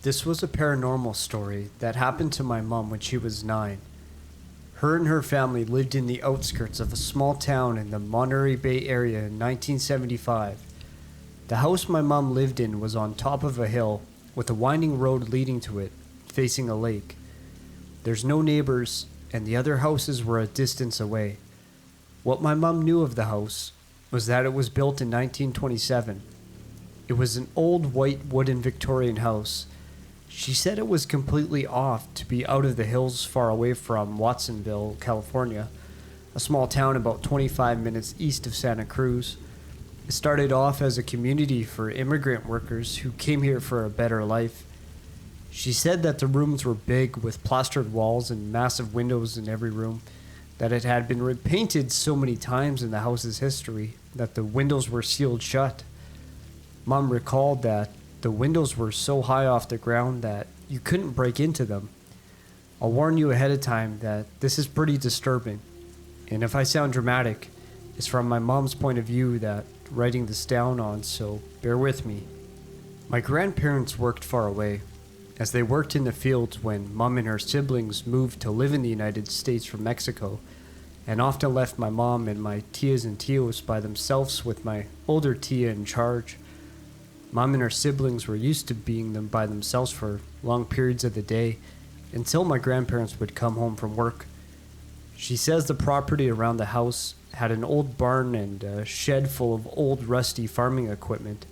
This was a paranormal story that happened to my mom when she was 9. Her and her family lived in the outskirts of a small town in the Monterey Bay area in 1975. The house my mom lived in was on top of a hill with a winding road leading to it, facing a lake. There's no neighbors, and the other houses were a distance away. What my mom knew of the house was that it was built in 1927. It was an old white wooden Victorian house. She said it was completely off to be out of the hills far away from Watsonville, California, a small town about 25 minutes east of Santa Cruz. It started off as a community for immigrant workers who came here for a better life. She said that the rooms were big with plastered walls and massive windows in every room, that it had been repainted so many times in the house's history that the windows were sealed shut. Mom recalled that the windows were so high off the ground that you couldn't break into them. I'll warn you ahead of time that this is pretty disturbing, and if I sound dramatic, it's from my mom's point of view that writing this down on, so bear with me. My grandparents worked far away, as they worked in the fields when Mom and her siblings moved to live in the United States from Mexico, and often left my mom and my tias and tios by themselves with my older tia in charge. Mom and her siblings were used to being them by themselves for long periods of the day until my grandparents would come home from work. She says the property around the house had an old barn and a shed full of old rusty farming equipment.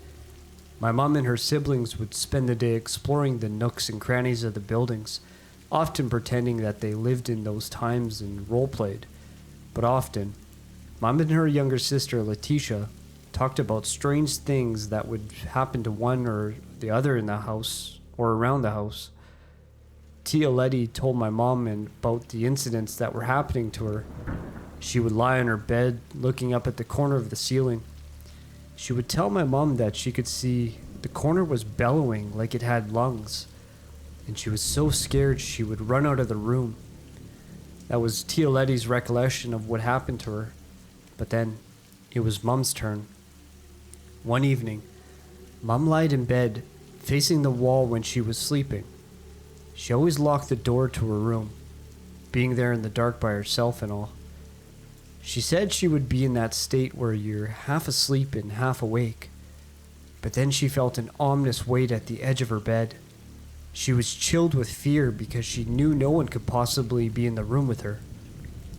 My mom and her siblings would spend the day exploring the nooks and crannies of the buildings, often pretending that they lived in those times and role-played. But often, Mom and her younger sister Letitia talked about strange things that would happen to one or the other in the house or around the house. Tia Letty told my mom about the incidents that were happening to her. She would lie on her bed looking up at the corner of the ceiling. She would tell my mom that she could see the corner was bellowing like it had lungs, and she was so scared she would run out of the room. That was Tia Letty's recollection of what happened to her. But then, it was Mom's turn. One evening, Mom lied in bed, facing the wall when she was sleeping. She always locked the door to her room, being there in the dark by herself and all. She said she would be in that state where you're half asleep and half awake. But then she felt an ominous weight at the edge of her bed. She was chilled with fear because she knew no one could possibly be in the room with her.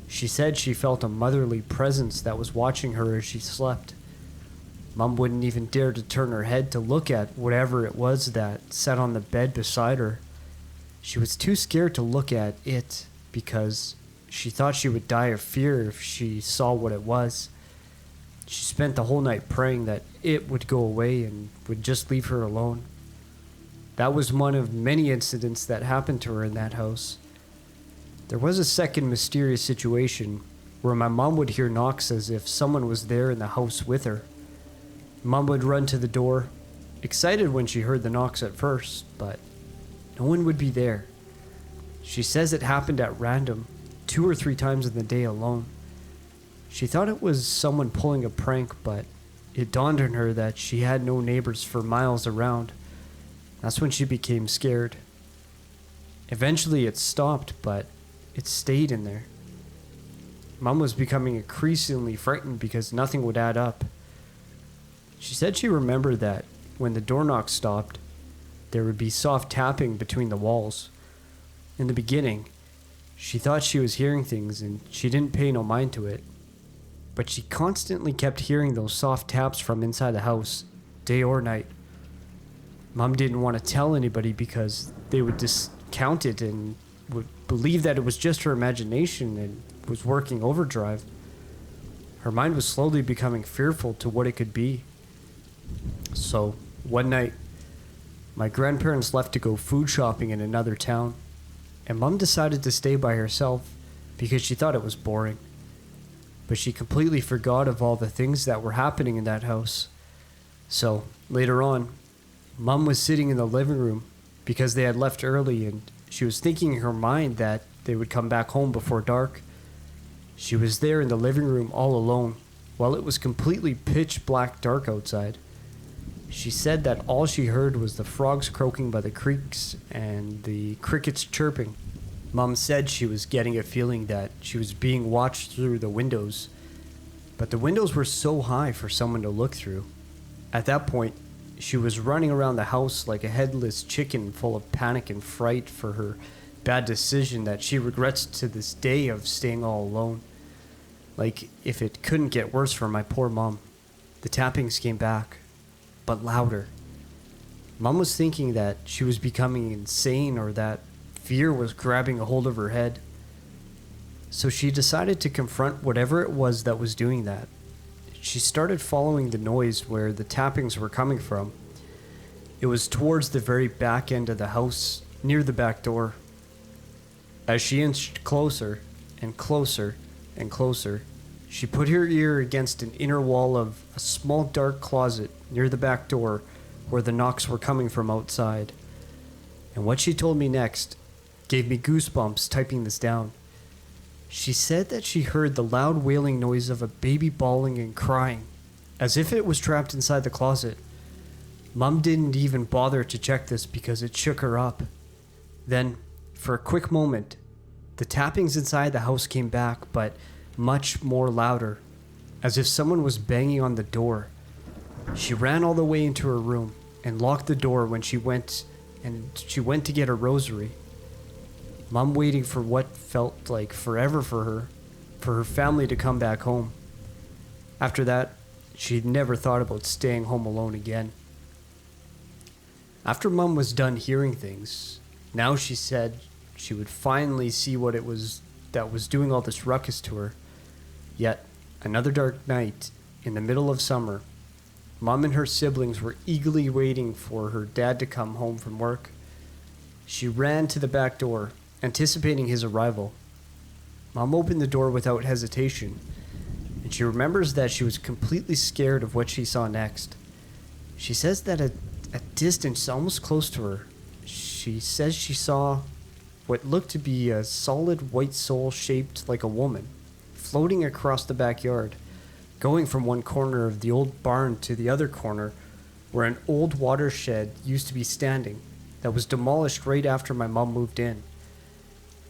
She said she felt a motherly presence that was watching her as she slept. Mom wouldn't even dare to turn her head to look at whatever it was that sat on the bed beside her. She was too scared to look at it because she thought she would die of fear if she saw what it was. She spent the whole night praying that it would go away and would just leave her alone. That was one of many incidents that happened to her in that house. There was a second mysterious situation where my mom would hear knocks as if someone was there in the house with her. Mom would run to the door, excited when she heard the knocks at first, but no one would be there. She says it happened at random, 2 or 3 times in the day alone. She thought it was someone pulling a prank, but it dawned on her that she had no neighbors for miles around. That's when she became scared. Eventually it stopped, but it stayed in there. Mom was becoming increasingly frightened because nothing would add up. She said she remembered that when the door knock stopped, there would be soft tapping between the walls. In the beginning, she thought she was hearing things and she didn't pay no mind to it. But she constantly kept hearing those soft taps from inside the house, day or night. Mom didn't want to tell anybody because they would discount it and would believe that it was just her imagination and was working overdrive. Her mind was slowly becoming fearful to what it could be. So, one night, my grandparents left to go food shopping in another town, and Mom decided to stay by herself because she thought it was boring. But she completely forgot of all the things that were happening in that house. So, later on, Mom was sitting in the living room because they had left early and she was thinking in her mind that they would come back home before dark. She was there in the living room all alone while it was completely pitch black dark outside. She said that all she heard was the frogs croaking by the creeks and the crickets chirping. Mom said she was getting a feeling that she was being watched through the windows, but the windows were so high for someone to look through. At that point, she was running around the house like a headless chicken, full of panic and fright for her bad decision that she regrets to this day of staying all alone. Like if it couldn't get worse for my poor mom. The tappings came back, but louder. Mom was thinking that she was becoming insane or that fear was grabbing a hold of her head. So she decided to confront whatever it was that was doing that. She started following the noise where the tappings were coming from. It was towards the very back end of the house, near the back door. As she inched closer and closer and closer, she put her ear against an inner wall of a small dark closet near the back door where the knocks were coming from outside. And what she told me next gave me goosebumps typing this down. She said that she heard the loud wailing noise of a baby bawling and crying, as if it was trapped inside the closet. Mom didn't even bother to check this because it shook her up. Then, for a quick moment, the tappings inside the house came back, but much more louder, as if someone was banging on the door. She ran all the way into her room and locked the door when she went to get her rosary. Mom waiting for what felt like forever for her family to come back home. After that, she'd never thought about staying home alone again. After Mom was done hearing things, now she said she would finally see what it was that was doing all this ruckus to her. Yet, another dark night, in the middle of summer, Mom and her siblings were eagerly waiting for her dad to come home from work. She ran to the back door, anticipating his arrival. Mom opened the door without hesitation, and she remembers that she was completely scared of what she saw next. She says that at a distance almost close to her, she says she saw what looked to be a solid white soul shaped like a woman, floating across the backyard, going from one corner of the old barn to the other corner where an old watershed used to be standing that was demolished right after my mom moved in.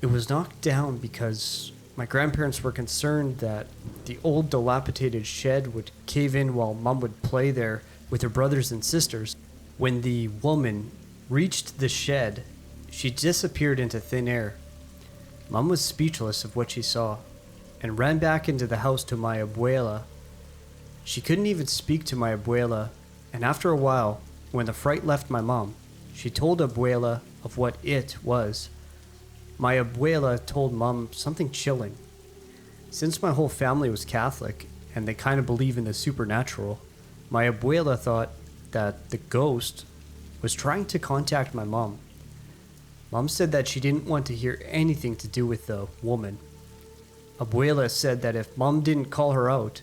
It was knocked down because my grandparents were concerned that the old dilapidated shed would cave in while Mom would play there with her brothers and sisters. When the woman reached the shed, she disappeared into thin air. Mom was speechless of what she saw and ran back into the house to my abuela. She couldn't even speak to my abuela, and after a while, when the fright left my mom, she told abuela of what it was. My abuela told Mom something chilling. Since my whole family was Catholic, and they kind of believe in the supernatural, my abuela thought that the ghost was trying to contact my mom. Mom said that she didn't want to hear anything to do with the woman. Abuela said that if Mom didn't call her out,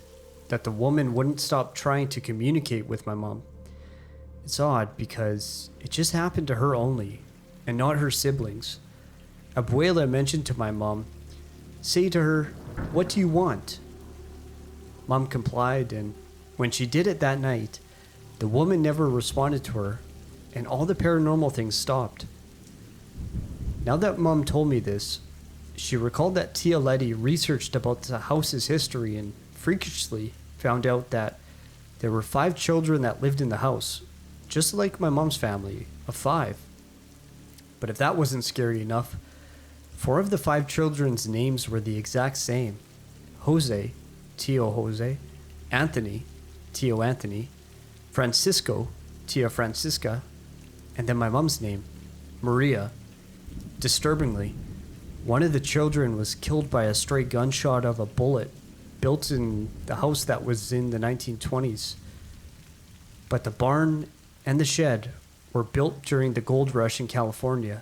that the woman wouldn't stop trying to communicate with my mom. It's odd because it just happened to her only, and not her siblings. Abuela mentioned to my mom, "Say to her, what do you want?" Mom complied, and when she did it that night, the woman never responded to her, and all the paranormal things stopped. Now that Mom told me this, she recalled that Tia Letty researched about the house's history and freakishly found out that there were 5 children that lived in the house, just like my mom's family of 5. But if that wasn't scary enough, 4 of the 5 children's names were the exact same. Jose, Tio Jose, Anthony, Tio Anthony, Francisco, Tia Francisca, and then my mom's name, Maria. Disturbingly, one of the children was killed by a stray gunshot of a bullet built in the house that was in the 1920s. But the barn and the shed were built during the gold rush in California.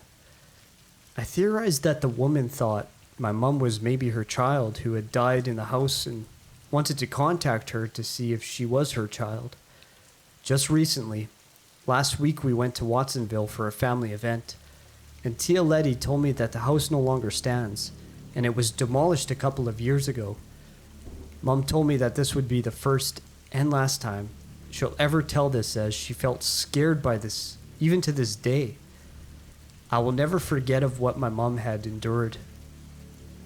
I theorized that the woman thought my mom was maybe her child who had died in the house and wanted to contact her to see if she was her child. Just recently, last week we went to Watsonville for a family event, and Tia Letty told me that the house no longer stands, and it was demolished a couple of years ago. Mom told me that this would be the first and last time she'll ever tell this, as she felt scared by this, even to this day. I will never forget of what my mom had endured.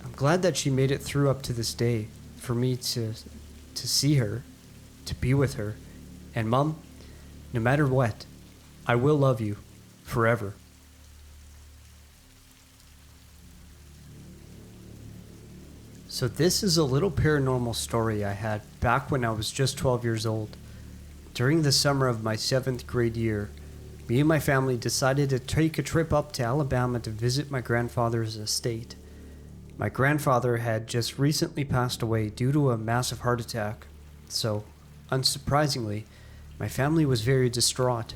I'm glad that she made it through up to this day for me to see her, to be with her. And Mom, no matter what, I will love you forever. So this is a little paranormal story I had back when I was just 12 years old. During the summer of my 7th grade year, me and my family decided to take a trip up to Alabama to visit my grandfather's estate. My grandfather had just recently passed away due to a massive heart attack, so, unsurprisingly, my family was very distraught.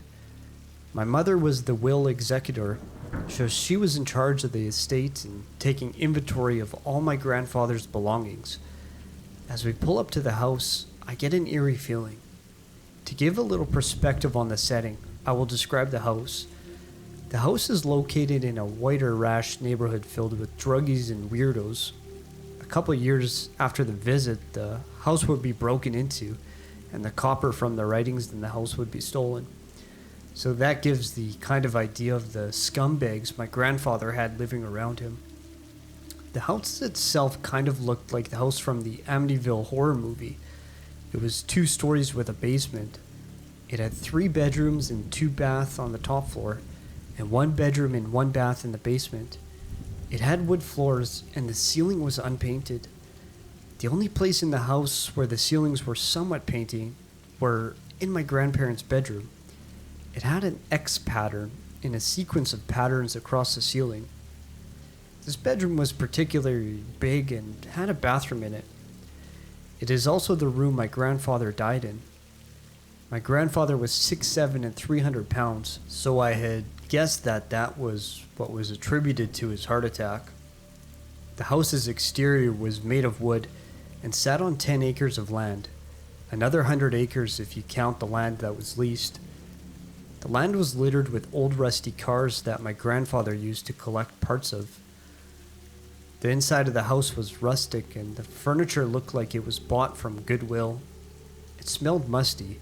My mother was the will executor, so she was in charge of the estate and taking inventory of all my grandfather's belongings. As we pull up to the house, I get an eerie feeling. To give a little perspective on the setting, I will describe the house. The house is located in a whiter rash neighborhood filled with druggies and weirdos. A couple years after the visit, the house would be broken into, and the copper from the writings in the house would be stolen. So that gives the kind of idea of the scumbags my grandfather had living around him. The house itself kind of looked like the house from the Amityville horror movie. It was 2 stories with a basement. It had 3 bedrooms and 2 baths on the top floor, and 1 bedroom and 1 bath in the basement. It had wood floors, and the ceiling was unpainted. The only place in the house where the ceilings were somewhat painted were in my grandparents' bedroom. It had an X pattern in a sequence of patterns across the ceiling. This bedroom was particularly big and had a bathroom in it. It is also the room my grandfather died in. My grandfather was 6'7" and 300 pounds, so I had guessed that was what was attributed to his heart attack. The house's exterior was made of wood and sat on 10 acres of land, another 100 acres if you count the land that was leased. The land was littered with old rusty cars that my grandfather used to collect parts of. The inside of the house was rustic, and the furniture looked like it was bought from Goodwill. It smelled musty,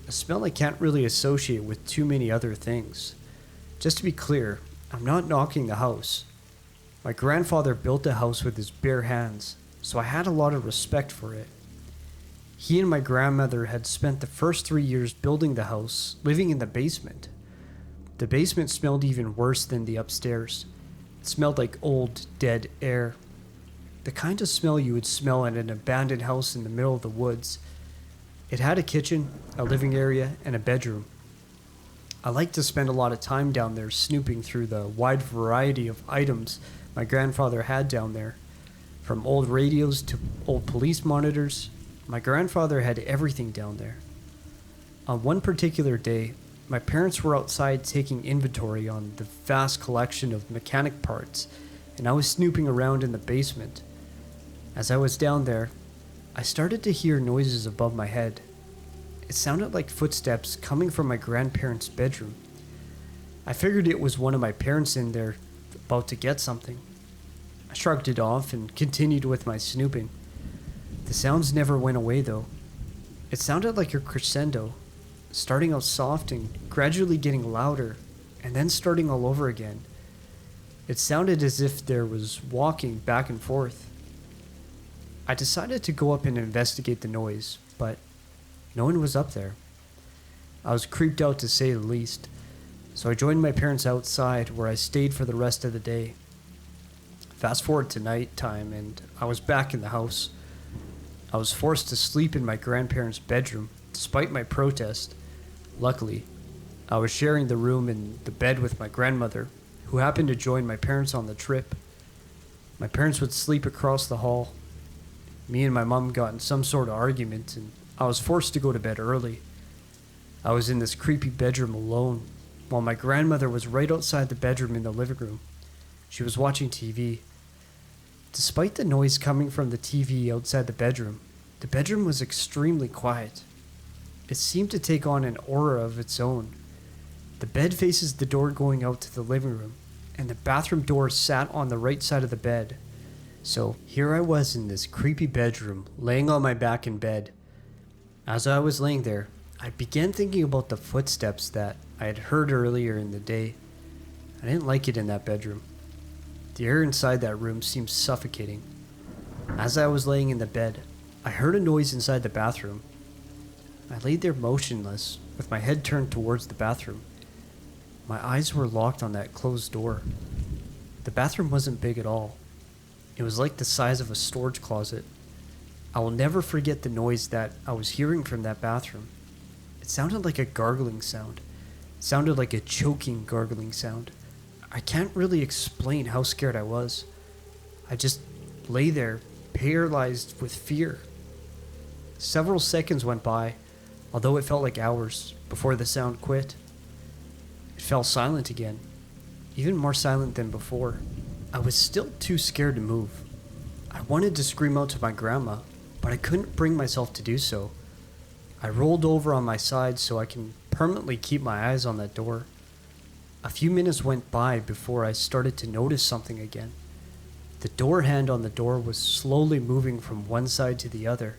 a smell I can't really associate with too many other things. Just to be clear, I'm not knocking the house. My grandfather built the house with his bare hands, so I had a lot of respect for it. He and my grandmother had spent the first 3 years building the house, living in the basement. The basement smelled even worse than the upstairs. It smelled like old, dead air. The kind of smell you would smell at an abandoned house in the middle of the woods. It had a kitchen, a living area, and a bedroom. I liked to spend a lot of time down there snooping through the wide variety of items my grandfather had down there. From old radios to old police monitors, my grandfather had everything down there. On one particular day, my parents were outside taking inventory on the vast collection of mechanic parts, and I was snooping around in the basement. As I was down there, I started to hear noises above my head. It sounded like footsteps coming from my grandparents' bedroom. I figured it was one of my parents in there about to get something. I shrugged it off and continued with my snooping. The sounds never went away though. It sounded like a crescendo, starting out soft and gradually getting louder, and then starting all over again. It sounded as if there was walking back and forth. I decided to go up and investigate the noise, but no one was up there. I was creeped out to say the least, so I joined my parents outside where I stayed for the rest of the day. Fast forward to night time and I was back in the house. I was forced to sleep in my grandparents' bedroom, despite my protest. Luckily, I was sharing the room and the bed with my grandmother, who happened to join my parents on the trip. My parents would sleep across the hall. Me and my mom got in some sort of argument, and I was forced to go to bed early. I was in this creepy bedroom alone, while my grandmother was right outside the bedroom in the living room. She was watching TV. Despite the noise coming from the TV outside the bedroom was extremely quiet. It seemed to take on an aura of its own. The bed faces the door going out to the living room, and the bathroom door sat on the right side of the bed. So here I was in this creepy bedroom, laying on my back in bed. As I was laying there, I began thinking about the footsteps that I had heard earlier in the day. I didn't like it in that bedroom. The air inside that room seemed suffocating. As I was laying in the bed, I heard a noise inside the bathroom. I lay there motionless, with my head turned towards the bathroom. My eyes were locked on that closed door. The bathroom wasn't big at all. It was like the size of a storage closet. I will never forget the noise that I was hearing from that bathroom. It sounded like a gargling sound. It sounded like a choking gargling sound. I can't really explain how scared I was. I just lay there, paralyzed with fear. Several seconds went by, although it felt like hours, before the sound quit. It fell silent again, even more silent than before. I was still too scared to move. I wanted to scream out to my grandma, but I couldn't bring myself to do so. I rolled over on my side so I can permanently keep my eyes on that door. A few minutes went by before I started to notice something again. The door hand on the door was slowly moving from one side to the other,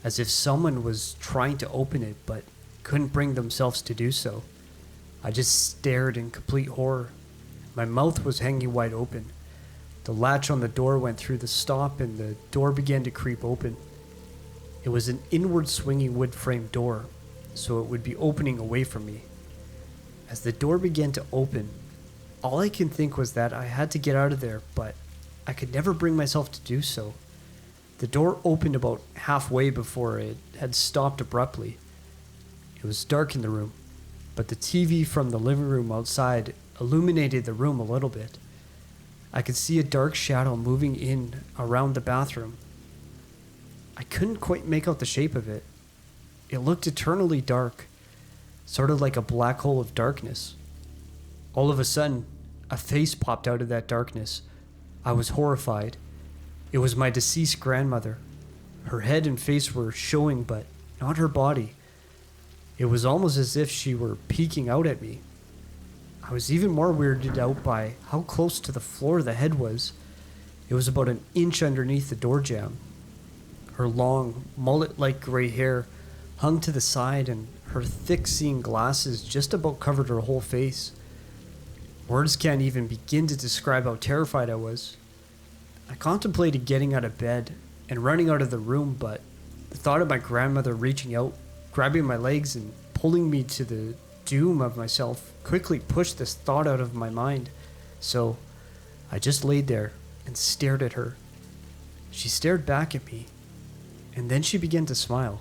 as if someone was trying to open it but couldn't bring themselves to do so. I just stared in complete horror. My mouth was hanging wide open. The latch on the door went through the stop and the door began to creep open. It was an inward swinging wood frame door, so it would be opening away from me. As the door began to open, all I could think was that I had to get out of there, but I could never bring myself to do so. The door opened about halfway before it had stopped abruptly. It was dark in the room, but the TV from the living room outside illuminated the room a little bit. I could see a dark shadow moving in around the bathroom. I couldn't quite make out the shape of it. It looked eternally dark, sort of like a black hole of darkness. All of a sudden, a face popped out of that darkness. I was horrified. It was my deceased grandmother. Her head and face were showing, but not her body. It was almost as if she were peeking out at me. I was even more weirded out by how close to the floor the head was. It was about an inch underneath the door jamb. Her long, mullet-like gray hair hung to the side, and her thick-seeing glasses just about covered her whole face. Words can't even begin to describe how terrified I was. I contemplated getting out of bed and running out of the room, but the thought of my grandmother reaching out, grabbing my legs, and pulling me to the doom of myself quickly pushed this thought out of my mind. So I just laid there and stared at her. She stared back at me, and then she began to smile.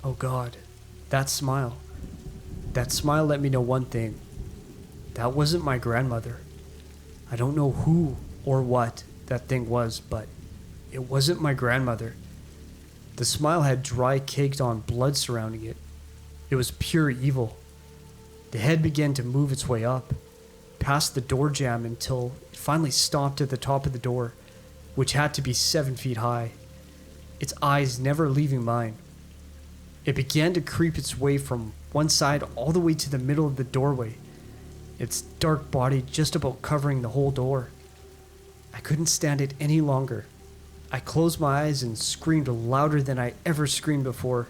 Oh God, that smile. That smile let me know one thing. That wasn't my grandmother. I don't know who or what that thing was, but it wasn't my grandmother. The smile had dry, caked on blood surrounding it. It was pure evil. The head began to move its way up, past the door jamb until it finally stopped at the top of the door, which had to be 7 feet high, its eyes never leaving mine. It began to creep its way from one side all the way to the middle of the doorway, its dark body just about covering the whole door. I couldn't stand it any longer. I closed my eyes and screamed louder than I ever screamed before,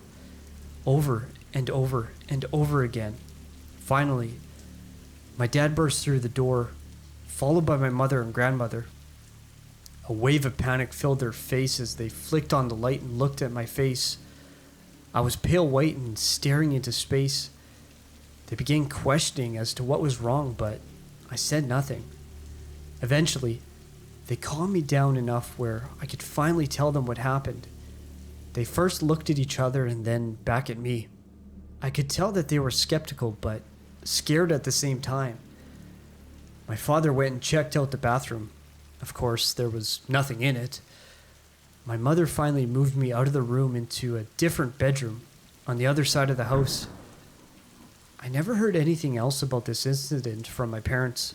over and over and over again. Finally, my dad burst through the door, followed by my mother and grandmother. A wave of panic filled their face as they flicked on the light and looked at my face. I was pale white and staring into space. They began questioning as to what was wrong, but I said nothing. Eventually, they calmed me down enough where I could finally tell them what happened. They first looked at each other and then back at me. I could tell that they were skeptical but scared at the same time. My father went and checked out the bathroom. Of course, there was nothing in it. My mother finally moved me out of the room into a different bedroom on the other side of the house. I never heard anything else about this incident from my parents.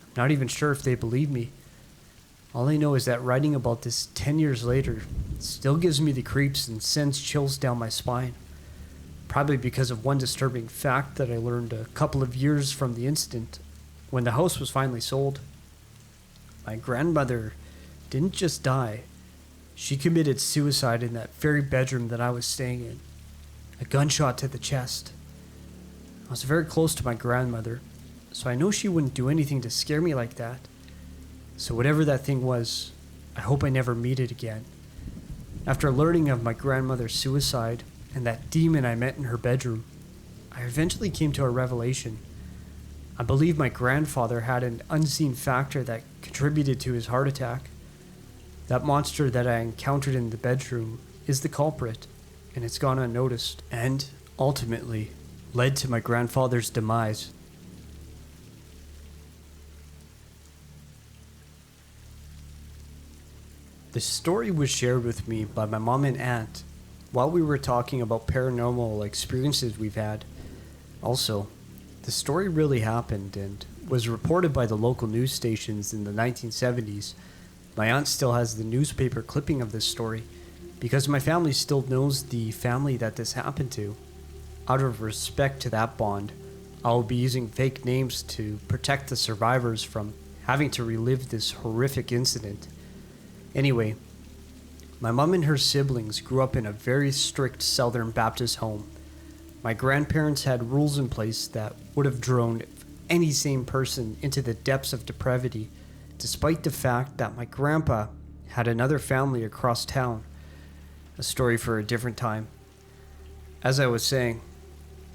I'm not even sure if they believe me. All I know is that writing about this 10 years later still gives me the creeps and sends chills down my spine. Probably because of one disturbing fact that I learned a couple of years from the incident when the house was finally sold. My grandmother didn't just die. She committed suicide in that very bedroom that I was staying in. a gunshot to the chest. I was very close to my grandmother, so I know she wouldn't do anything to scare me like that. So whatever that thing was, I hope I never meet it again. After learning of my grandmother's suicide and that demon I met in her bedroom, I eventually came to a revelation. I believe my grandfather had an unseen factor that contributed to his heart attack. That monster that I encountered in the bedroom is the culprit, and it's gone unnoticed, and ultimately led to my grandfather's demise. The story was shared with me by my mom and aunt while we were talking about paranormal experiences we've had. Also, the story really happened and was reported by the local news stations in the 1970s. My aunt still has the newspaper clipping of this story because my family still knows the family that this happened to. Out of respect to that bond, I will be using fake names to protect the survivors from having to relive this horrific incident. Anyway, my mom and her siblings grew up in a very strict Southern Baptist home. My grandparents had rules in place that would have drawn any sane person into the depths of depravity, despite the fact that my grandpa had another family across town. A story for a different time. As I was saying,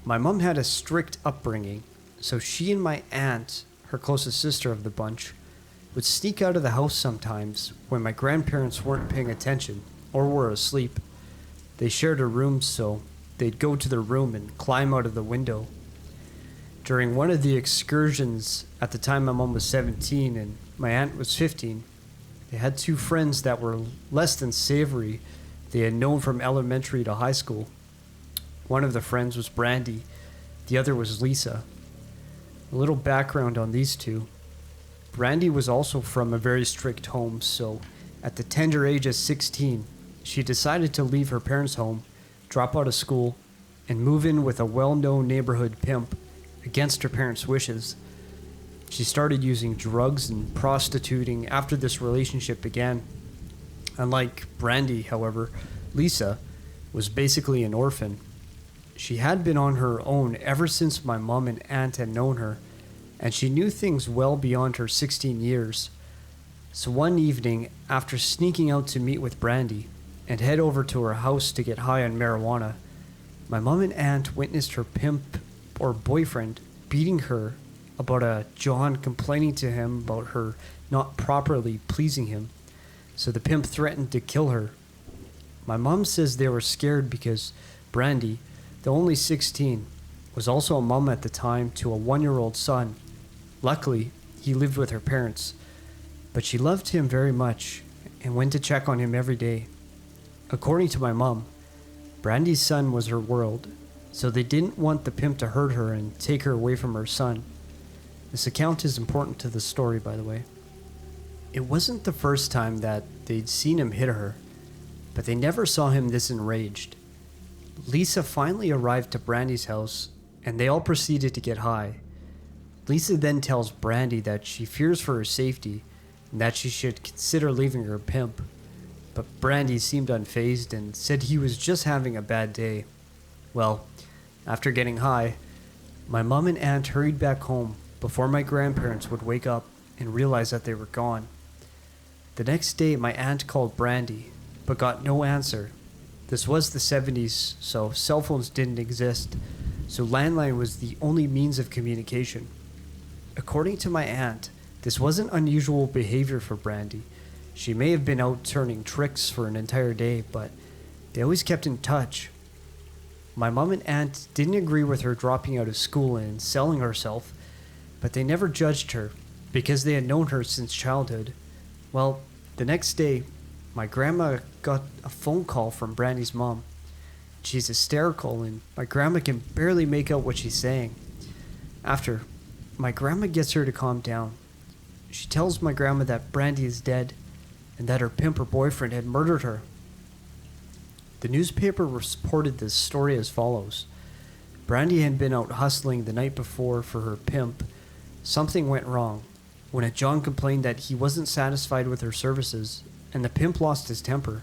my mom had a strict upbringing, so she and my aunt, her closest sister of the bunch, would sneak out of the house sometimes when my grandparents weren't paying attention or were asleep. They shared a room, so they'd go to their room and climb out of the window. During one of the excursions, at the time my mom was 17 and my aunt was 15, they had two friends that were less than savory they had known from elementary to high school. One of the friends was Brandy, the other was Lisa. A little background on these two. Brandy was also from a very strict home, so at the tender age of 16, she decided to leave her parents' home, drop out of school, and move in with a well-known neighborhood pimp against her parents' wishes. She started using drugs and prostituting after this relationship began. Unlike Brandy, however, Lisa was basically an orphan. She had been on her own ever since my mom and aunt had known her, and she knew things well beyond her 16 years. So one evening, after sneaking out to meet with Brandy and head over to her house to get high on marijuana, my mom and aunt witnessed her pimp or boyfriend beating her about a John complaining to him about her not properly pleasing him. So the pimp threatened to kill her. My mom says they were scared because Brandy, though only 16, was also a mom at the time to a 1-year-old son. Luckily, he lived with her parents, but she loved him very much and went to check on him every day. According to my mom, Brandy's son was her world, so they didn't want the pimp to hurt her and take her away from her son. This account is important to the story, by the way. It wasn't the first time that they'd seen him hit her, but they never saw him this enraged. Lisa finally arrived to Brandy's house, and they all proceeded to get high. Lisa then tells Brandy that she fears for her safety and that she should consider leaving her pimp, but Brandy seemed unfazed and said he was just having a bad day. Well, after getting high, my mom and aunt hurried back home before my grandparents would wake up and realize that they were gone. The next day, my aunt called Brandy, but got no answer. This was the 70s, so cell phones didn't exist, so landline was the only means of communication. According to my aunt, this wasn't unusual behavior for Brandy. She may have been out turning tricks for an entire day, but they always kept in touch. My mom and aunt didn't agree with her dropping out of school and selling herself, but they never judged her because they had known her since childhood. Well, the next day, my grandma got a phone call from Brandy's mom. She's hysterical and my grandma can barely make out what she's saying. After, my grandma gets her to calm down. She tells my grandma that Brandy is dead and that her pimp or boyfriend had murdered her. The newspaper reported this story as follows. Brandy had been out hustling the night before for her pimp. Something went wrong when a John complained that he wasn't satisfied with her services, and the pimp lost his temper.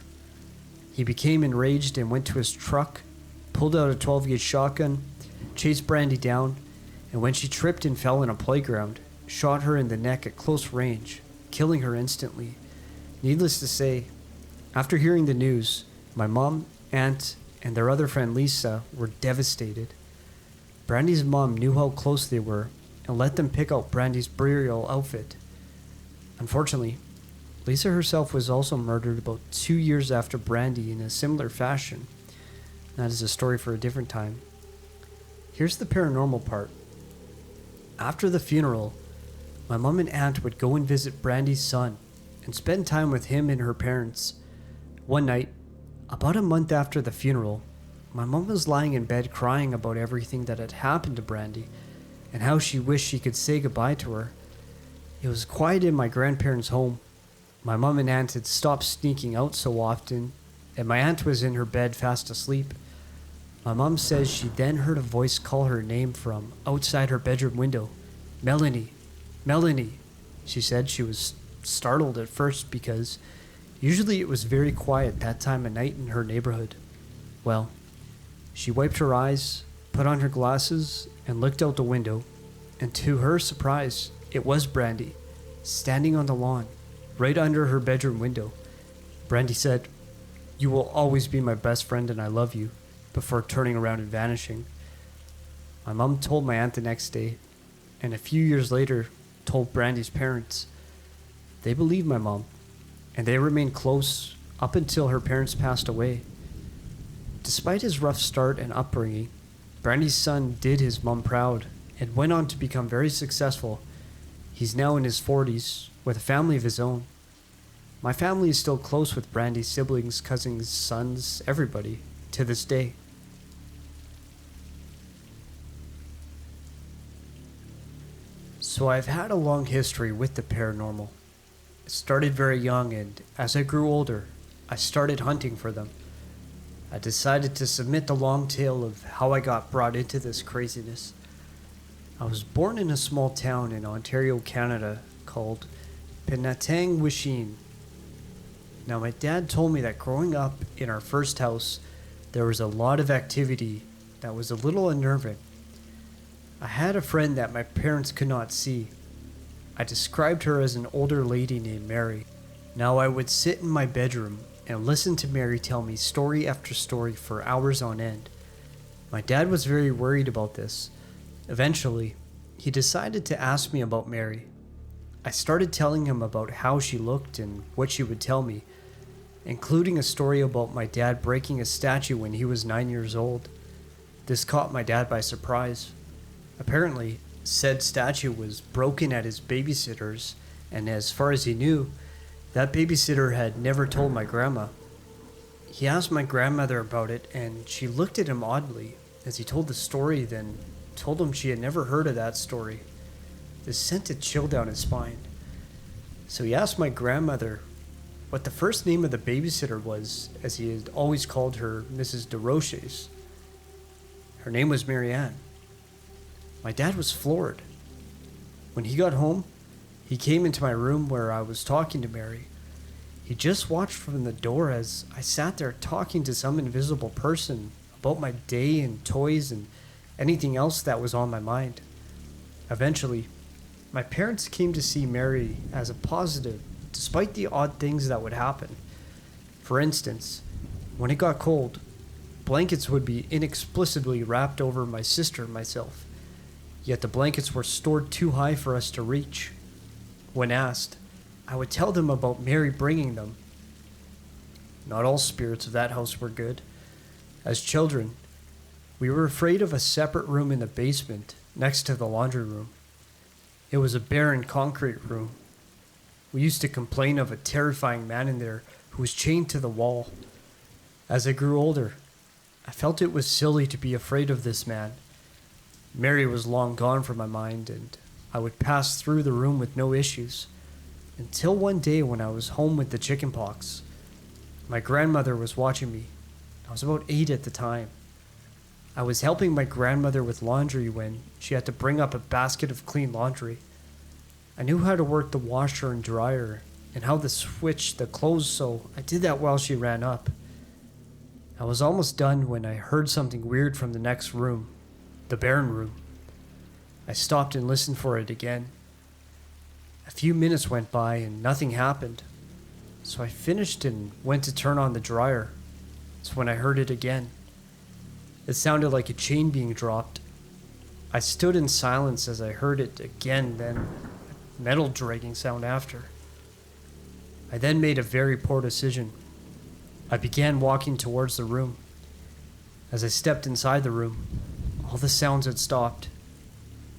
He became enraged and went to his truck pulled out a 12-gauge shotgun, chased Brandy down, and when she tripped and fell in a playground, shot her in the neck at close range, killing her instantly. Needless to say, after hearing the news, my mom, aunt, and their other friend Lisa were devastated. Brandy's mom knew how close they were and let them pick out Brandy's burial outfit. Unfortunately, Lisa herself was also murdered about 2 years after Brandy in a similar fashion. That is a story for a different time. Here's the paranormal part. After the funeral, my mom and aunt would go and visit Brandy's son and spend time with him and her parents. One night, about a month after the funeral, my mom was lying in bed crying about everything that had happened to Brandy and how she wished she could say goodbye to her. It was quiet in my grandparents' home. My mom and aunt had stopped sneaking out so often, and my aunt was in her bed fast asleep. My mom says she then heard a voice call her name from outside her bedroom window. "Melanie, Melanie," she said. She was startled at first because usually it was very quiet that time of night in her neighborhood. Well, she wiped her eyes, put on her glasses, and looked out the window, and to her surprise, it was Brandy, standing on the lawn, right under her bedroom window. Brandy said, "You will always be my best friend and I love you," before turning around and vanishing. My mom told my aunt the next day, and a few years later told Brandy's parents. They believed my mom, and they remained close up until her parents passed away. Despite his rough start and upbringing, Brandy's son did his mom proud and went on to become very successful. He's now in his 40s with a family of his own. My family is still close with Brandy's siblings, cousins, sons, everybody, to this day. So I've had a long history with the paranormal. It started very young, and as I grew older, I started hunting for them. I decided to submit the long tale of how I got brought into this craziness. I was born in a small town in Ontario, Canada called Penatang-Wisheen. Now my dad told me that growing up in our first house, there was a lot of activity that was a little unnerving. I had a friend that my parents could not see. I described her as an older lady named Mary. Now I would sit in my bedroom and listen to Mary tell me story after story for hours on end. My dad was very worried about this. Eventually, he decided to ask me about Mary. I started telling him about how she looked and what she would tell me, including a story about my dad breaking a statue when he was 9 years old. This caught my dad by surprise. Apparently, said statue was broken at his babysitter's, and as far as he knew, that babysitter had never told my grandma. He asked my grandmother about it, and she looked at him oddly as he told the story, then told him she had never heard of that story. This sent a chill down his spine. So he asked my grandmother what the first name of the babysitter was, as he had always called her Mrs. DeRoches. Her name was Marianne. My dad was floored. When he got home, he came into my room where I was talking to Mary. He just watched from the door as I sat there talking to some invisible person about my day and toys and anything else that was on my mind. Eventually, my parents came to see Mary as a positive, despite the odd things that would happen. For instance, when it got cold, blankets would be inexplicably wrapped over my sister and myself, yet the blankets were stored too high for us to reach. When asked, I would tell them about Mary bringing them. Not all spirits of that house were good. As children, we were afraid of a separate room in the basement next to the laundry room. It was a barren concrete room. We used to complain of a terrifying man in there who was chained to the wall. As I grew older, I felt it was silly to be afraid of this man. Mary was long gone from my mind, and I would pass through the room with no issues, until one day when I was home with the chicken pox. My grandmother was watching me. I was about 8 at the time. I was helping my grandmother with laundry when she had to bring up a basket of clean laundry. I knew how to work the washer and dryer and how to switch the clothes, so I did that while she ran up. I was almost done when I heard something weird from the next room, the Baron room. I stopped and listened for it again. A few minutes went by and nothing happened, so I finished and went to turn on the dryer. It's when I heard it again. It sounded like a chain being dropped. I stood in silence as I heard it again, then a metal dragging sound after. I then made a very poor decision. I began walking towards the room. As I stepped inside the room, all the sounds had stopped.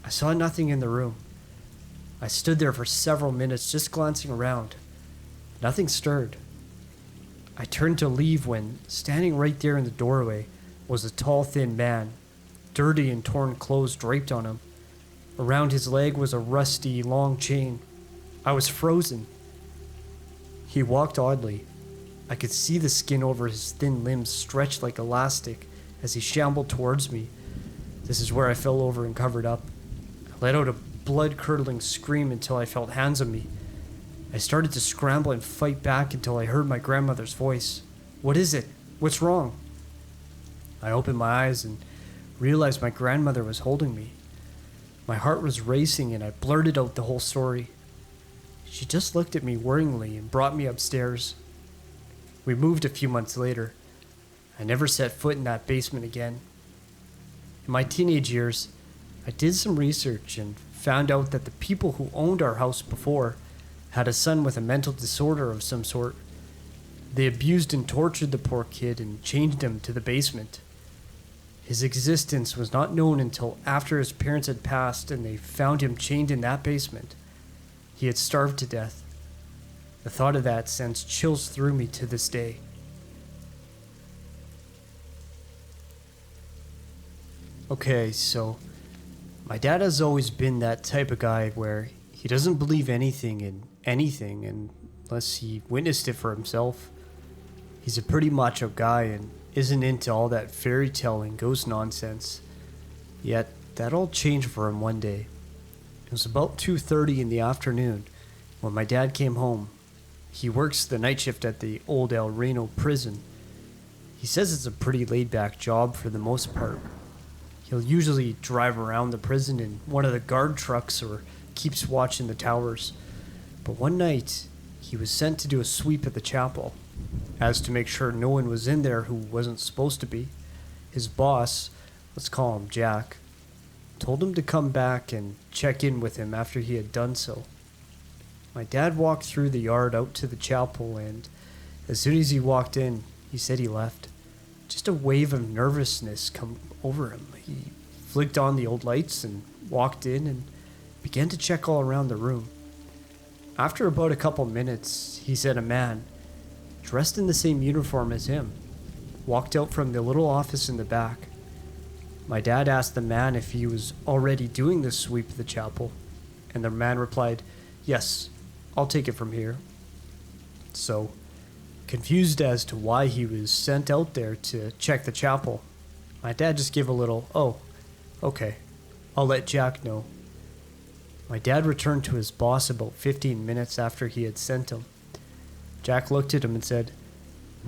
I saw nothing in the room. I stood there for several minutes just glancing around. Nothing stirred. I turned to leave when, standing right there in the doorway, was a tall, thin man, dirty and torn clothes draped on him. Around his leg was a rusty, long chain. I was frozen. He walked oddly. I could see the skin over his thin limbs stretched like elastic as he shambled towards me. This is where I fell over and covered up. I let out a blood-curdling scream until I felt hands on me. I started to scramble and fight back until I heard my grandmother's voice. "What is it? What's wrong?" I opened my eyes and realized my grandmother was holding me. My heart was racing and I blurted out the whole story. She just looked at me worryingly and brought me upstairs. We moved a few months later. I never set foot in that basement again. In my teenage years, I did some research and found out that the people who owned our house before had a son with a mental disorder of some sort. They abused and tortured the poor kid and chained him to the basement. His existence was not known until after his parents had passed and they found him chained in that basement. He had starved to death. The thought of that sends chills through me to this day. Okay, so my dad has always been that type of guy where he doesn't believe anything in anything unless he witnessed it for himself. He's a pretty macho guy and isn't into all that fairy tale and ghost nonsense. Yet that all changed for him one day. It was about 2:30 in the afternoon when my dad came home. He works the night shift at the old El Reno prison. He says it's a pretty laid-back job for the most part. He'll usually drive around the prison in one of the guard trucks or keeps watch in the towers. But one night, he was sent to do a sweep at the chapel, as to make sure no one was in there who wasn't supposed to be. His boss, let's call him Jack, told him to come back and check in with him after he had done so. My dad walked through the yard out to the chapel, and as soon as he walked in, he said he left. Just a wave of nervousness come over him. He flicked on the old lights and walked in and began to check all around the room. After about a couple minutes, he said a man, dressed in the same uniform as him, walked out from the little office in the back. My dad asked the man if he was already doing this sweep of the chapel, and the man replied, "Yes, I'll take it from here." So, confused as to why he was sent out there to check the chapel, my dad just gave a little, "Oh, okay, I'll let Jack know." My dad returned to his boss about 15 minutes after he had sent him. Jack looked at him and said,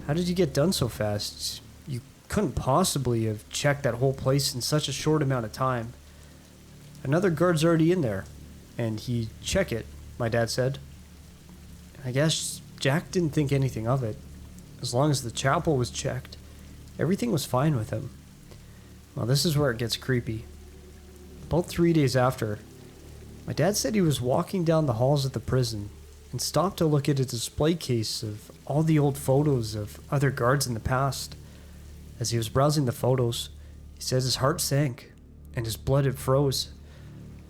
"How did you get done so fast? You couldn't possibly have checked that whole place in such a short amount of time. Another guard's already in there, and he'd check it," my dad said. I guess Jack didn't think anything of it. As long as the chapel was checked, everything was fine with him. Well, this is where it gets creepy. About 3 days after, my dad said he was walking down the halls of the prison and stopped to look at a display case of all the old photos of other guards in the past. As he was browsing the photos, he says his heart sank and his blood had froze.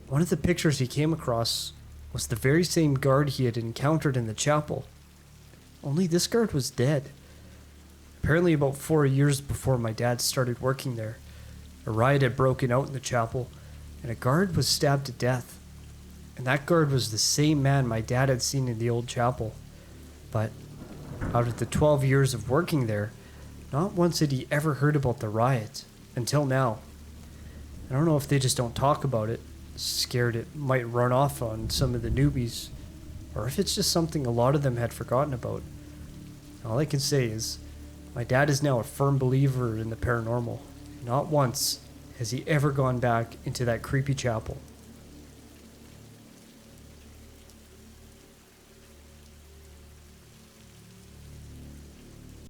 One of the pictures he came across was the very same guard he had encountered in the chapel. Only this guard was dead. Apparently about 4 years before my dad started working there, a riot had broken out in the chapel and a guard was stabbed to death. And that guard was the same man my dad had seen in the old chapel. But out of the 12 years of working there, not once had he ever heard about the riot, until now. I don't know if they just don't talk about it, scared it might run off on some of the newbies, or if it's just something a lot of them had forgotten about. All I can say is, My dad is now a firm believer in the paranormal. Not once has he ever gone back into that creepy chapel.